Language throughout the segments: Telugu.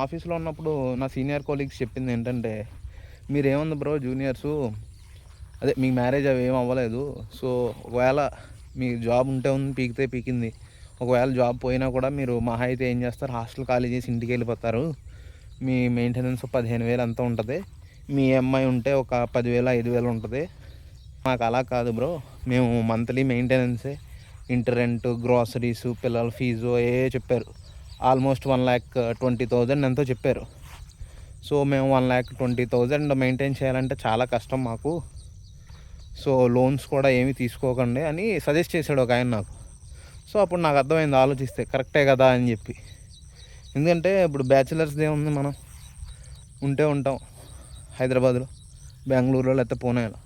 ఆఫీస్లో ఉన్నప్పుడు నా సీనియర్ కొలీగ్స్ చెప్పింది ఏంటంటే, మీరేముంది బ్రో జూనియర్సు, అదే మీకు మ్యారేజ్ అవి ఏం అవ్వలేదు. సో ఒకవేళ మీ జాబ్ ఉంటే ఉంది, పీకితే పీకింది. ఒకవేళ జాబ్ పోయినా కూడా మీరు మహా అయితే ఏం చేస్తారు, హాస్టల్ ఖాళీ చేసి ఇంటికి వెళ్ళిపోతారు. మీ మెయింటెనెన్స్ 15,000 అంతా ఉంటుంది. మీ ఈఎంఐ ఉంటే ఒక 10,000 5,000 ఉంటుంది. మాకు అలా కాదు బ్రో, మేము మంత్లీ మెయింటెనెన్సే, ఇంటి రెంట్, గ్రాసరీసు, పిల్లల ఫీజు ఏ చెప్పారు. ఆల్మోస్ట్ 1,20,000 ఎంతో చెప్పారు. సో మేము 1,20,000 మెయింటైన్ చేయాలంటే చాలా కష్టం మాకు. సో లోన్స్ కూడా ఏమీ తీసుకోకండి అని సజెస్ట్ చేశాడు ఒక ఆయన నాకు. సో అప్పుడు నాకు అర్థమైంది, ఆలోచిస్తే కరెక్టే కదా అని చెప్పి. ఎందుకంటే ఇప్పుడు బ్యాచిలర్స్దే ఉంది, మనం ఉంటే ఉంటాం హైదరాబాద్లో, బెంగళూరులో, లేకపోతే పూణేలో.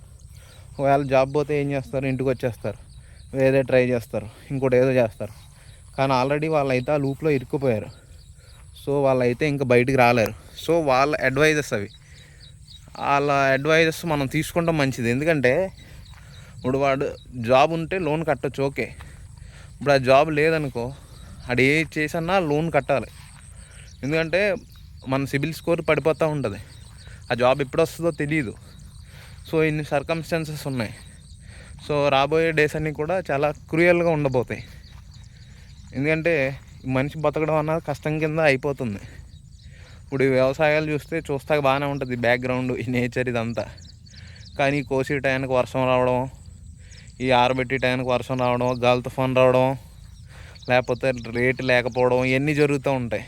ఒకవేళ జాబ్ పోతే ఏం చేస్తారు, ఇంటికి వచ్చేస్తారు, వేరే ట్రై చేస్తారు, ఇంకోటి ఏదో చేస్తారు. కానీ ఆల్రెడీ వాళ్ళైతే ఆ లూప్లో ఇరుక్కుపోయారు. సో వాళ్ళైతే ఇంకా బయటికి రాలేరు. సో వాళ్ళ అడ్వైజెస్ అవి, వాళ్ళ అడ్వైజెస్ మనం తీసుకుంటాం మంచిది. ఎందుకంటే ఇప్పుడు వాడు జాబ్ ఉంటే లోన్ కట్టచ్చు, ఓకే. ఇప్పుడు ఆ జాబ్ లేదనుకో, అది ఏ చేసన్నా లోన్ కట్టాలి. ఎందుకంటే మన సిబిల్ స్కోర్ పడిపోతూ ఉంటుంది. ఆ జాబ్ ఎప్పుడు వస్తుందో తెలియదు. సో ఇన్ని సర్కమ్స్టాన్సెస్ ఉన్నాయి. సో రాబోయే డేస్ అన్నీ కూడా చాలా క్రూయల్గా ఉండబోతాయి. ఎందుకంటే మనిషి బతకడం అన్నది కష్టం కింద అయిపోతుంది. ఇప్పుడు ఈ వ్యవసాయాలు చూస్తే బాగానే ఉంటుంది, బ్యాక్గ్రౌండ్, ఈ నేచర్ ఇదంతా. కానీ కోసే టయానికి వర్షం రావడం, ఈ ఆరబెట్టే టయానికి వర్షం రావడం, గాలి తుఫాన్ రావడం, లేకపోతే రేటు లేకపోవడం, ఇవన్నీ జరుగుతూ ఉంటాయి.